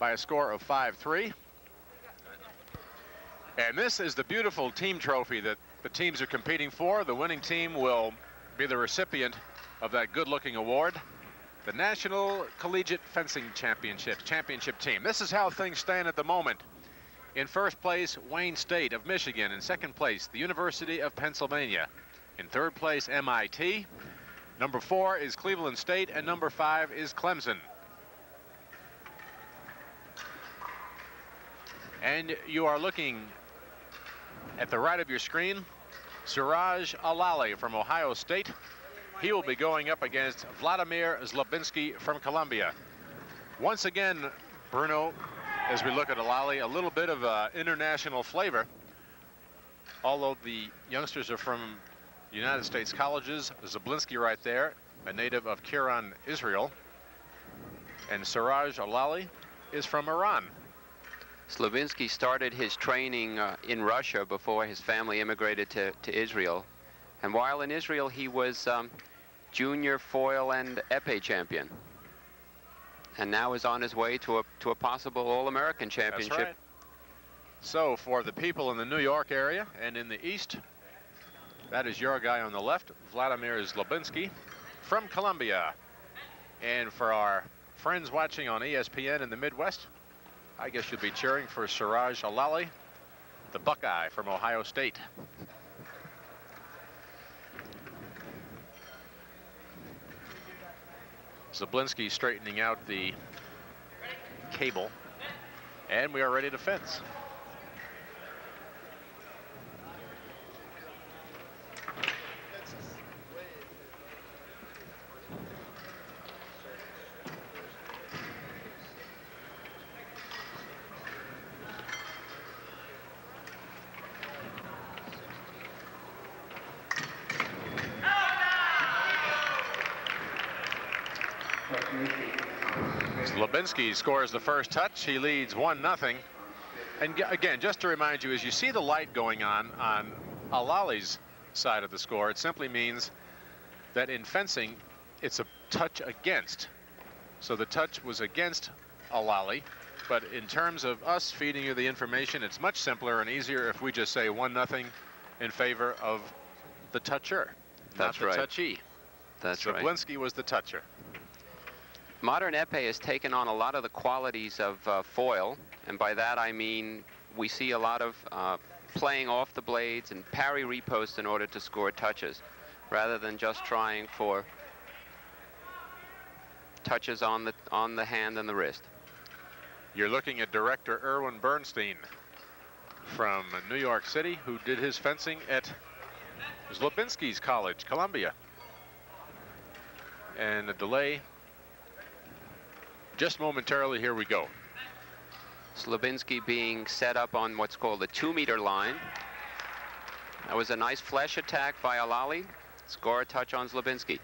by a score of 5-3. And this is the beautiful team trophy that the teams are competing for. The winning team will be the recipient of that good-looking award, the National Collegiate Fencing Championship team. This is how things stand at the moment. In first place, Wayne State of Michigan. In second place, the University of Pennsylvania. In third place, MIT. Number 4 is Cleveland State, and number 5 is Clemson. And you are looking at the right of your screen, Seraj Allali from Ohio State. He will be going up against Vladimir Zlobinsky from Colombia. Once again, Bruno, as we look at Allali, a little bit of international flavor. Although the youngsters are from United States colleges, Zlobinsky right there, a native of Kiran, Israel. And Seraj Allali is from Iran. Zlobinsky started his training in Russia before his family immigrated to Israel. And while in Israel, he was junior foil and epee champion. And now is on his way to a possible All-American championship. That's right. So for the people in the New York area and in the East, that is your guy on the left, Vladimir Zlobinsky from Colombia. And for our friends watching on ESPN in the Midwest, I guess you'll be cheering for Seraj Allali, the Buckeye from Ohio State. Zlobinsky straightening out the cable, and we are ready to fence. Zlobinsky scores the first touch. He leads 1-0. And again, just to remind you, as you see the light going on Allali's side of the score, it simply means that in fencing, it's a touch against. So the touch was against Allali. But in terms of us feeding you the information, it's much simpler and easier if we just say 1-0 in favor of the toucher, That's not the right. touchee. That's right. right. Zlobinsky was the toucher. Modern epee has taken on a lot of the qualities of foil, and by that I mean we see a lot of playing off the blades and parry repost in order to score touches, rather than just trying for touches on the hand and the wrist. You're looking at director Erwin Bernstein from New York City, who did his fencing at Zlobinsky's college, Columbia. And the delay, just momentarily, here we go. Zlobinsky being set up on what's called the 2-meter line. That was a nice flesh attack by Allali. Score a touch on Zlobinsky.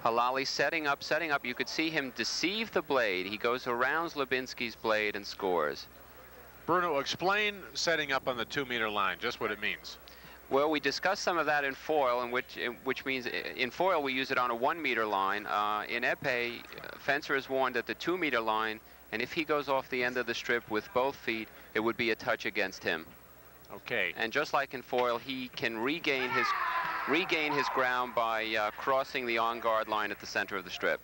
Allali setting up. You could see him deceive the blade. He goes around Zlobinsky's blade and scores. Bruno, explain setting up on the 2-meter line, just what it means. Well, we discussed some of that in foil, which means in foil we use it on a 1-meter line. In epee, fencer is warned at the 2-meter line, and if he goes off the end of the strip with both feet, it would be a touch against him. Okay. And just like in foil, he can regain his ground by crossing the on-guard line at the center of the strip.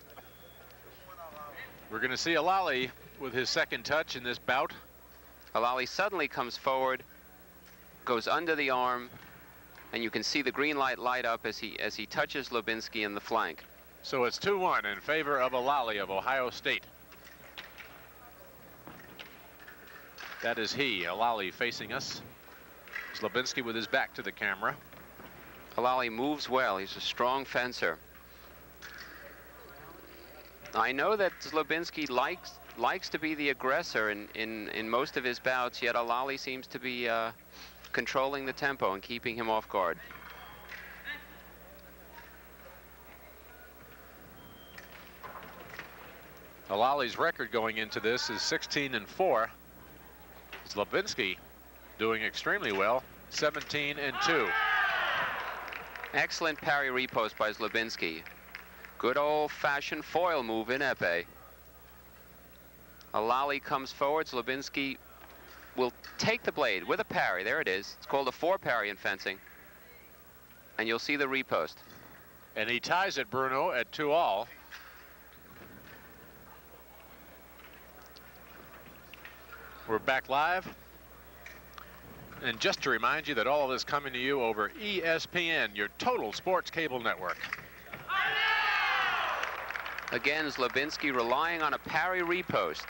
We're going to see Allali with his second touch in this bout. Allali suddenly comes forward, goes under the arm, and you can see the green light up as he touches Zlobinsky in the flank. So it's 2-1 in favor of Allali of Ohio State. That is he, Allali, facing us. Zlobinsky with his back to the camera. Allali moves well. He's a strong fencer. I know that Zlobinsky likes to be the aggressor in most of his bouts, yet Allali seems to be controlling the tempo and keeping him off guard. Allali's record going into this is 16-4. Zlobinsky doing extremely well, 17-2. Excellent parry repost by Zlobinsky. Good old-fashioned foil move in epee. Allali comes forward. Zlobinsky will take the blade with a parry. There it is. It's called a four-parry in fencing. And you'll see the repost. And he ties it, Bruno, at 2-all. We're back live. And just to remind you that all of this coming to you over ESPN, your total sports cable network. Again, Zlobinsky relying on a parry repost.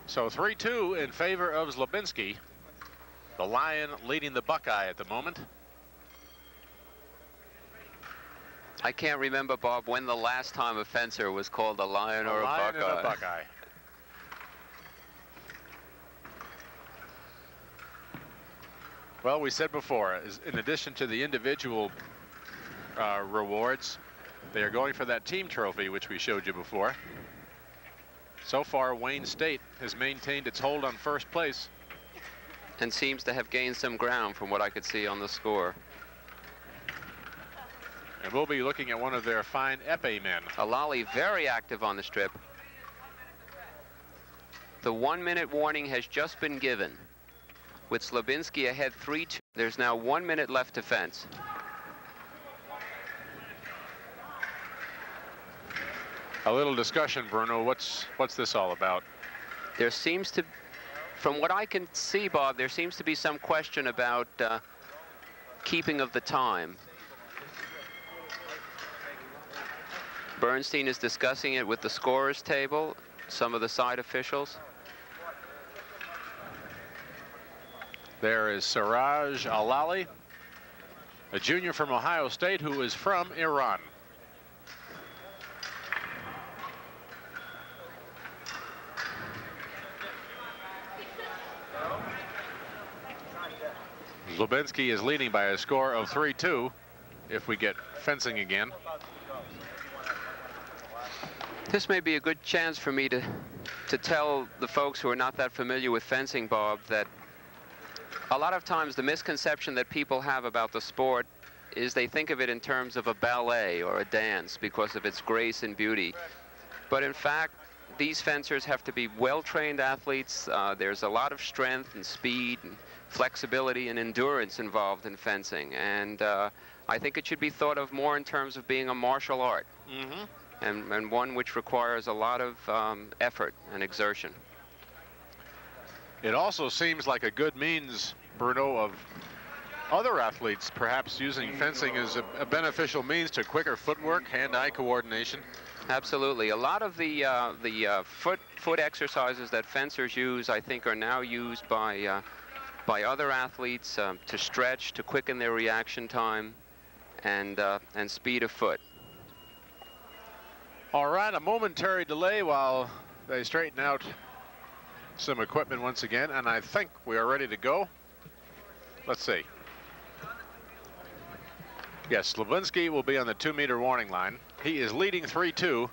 So 3-2 in favor of Zlobinsky. The Lion leading the Buckeye at the moment. I can't remember, Bob, when the last time a fencer was called a Lion or a Lion Buckeye. and a Buckeye. Well, we said before, in addition to the individual rewards, they are going for that team trophy, which we showed you before. So far, Wayne State has maintained its hold on first place. And seems to have gained some ground from what I could see on the score. And we'll be looking at one of their fine epee men. Allali very active on the strip. The 1-minute warning has just been given. With Zlobinsky ahead 3-2, there's now 1 minute left to fence. A little discussion, Bruno. What's this all about? There seems to, from what I can see, Bob, there seems to be some question about keeping of the time. Bernstein is discussing it with the scorers table, some of the side officials. There is Seraj Allali, a junior from Ohio State who is from Iran. Zlobinsky is leading by a score of 3-2 if we get fencing again. This may be a good chance for me to tell the folks who are not that familiar with fencing, Bob, that a lot of times the misconception that people have about the sport is they think of it in terms of a ballet or a dance because of its grace and beauty. But in fact, these fencers have to be well-trained athletes. There's a lot of strength and speed and flexibility and endurance involved in fencing. And I think it should be thought of more in terms of being a martial art. Mm-hmm. And one which requires a lot of effort and exertion. It also seems like a good means, Bruno, of other athletes perhaps using fencing as a beneficial means to quicker footwork, hand-eye coordination. Absolutely. A lot of the foot exercises that fencers use, I think, are now used by other athletes to stretch, to quicken their reaction time, and speed of foot. All right, a momentary delay while they straighten out some equipment once again, and I think we are ready to go. Let's see. Yes, Zlobinsky will be on the 2-meter warning line. He is leading 3-2.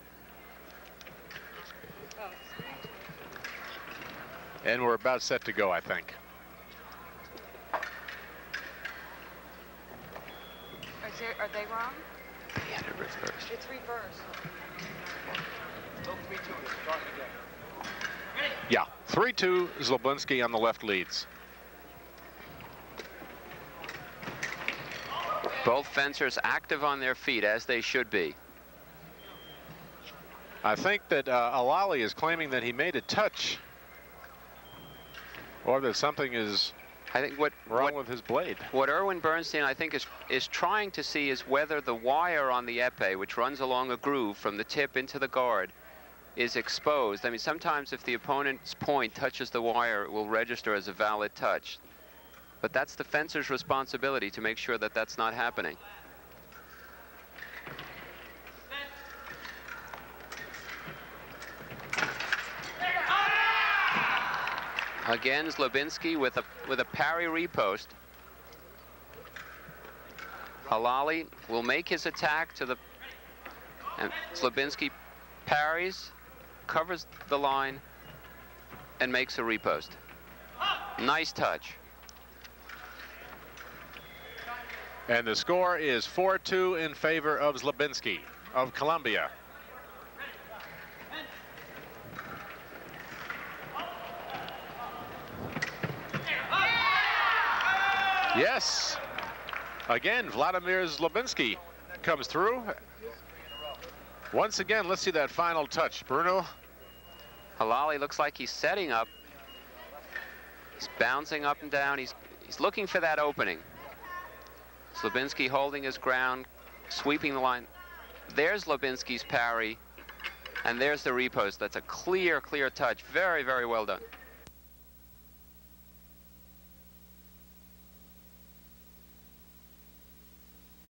And we're about set to go, I think. Are they wrong? He had it reversed. It's reversed. Yeah, 3-2, Zlobinsky on the left leads. Both fencers active on their feet, as they should be. I think that Allali is claiming that he made a touch, or that something is wrong with his blade. What Erwin Bernstein, I think, is trying to see is whether the wire on the epee, which runs along a groove from the tip into the guard, is exposed. I mean, sometimes if the opponent's point touches the wire, it will register as a valid touch. But that's the fencer's responsibility to make sure that that's not happening. Again, Zlobinsky with a parry repost. Allali will make his attack to the, and Zlobinsky parries, covers the line, and makes a repost. Nice touch. And the score is 4-2 in favor of Zlobinsky of Colombia. Yes. Again, Vladimir Zlobinsky comes through. Once again, let's see that final touch. Bruno. Allali looks like he's setting up. He's bouncing up and down. He's looking for that opening. Zlobinsky holding his ground, sweeping the line. There's Zlobinsky's parry, and there's the repost. That's a clear, clear touch. Very, very well done.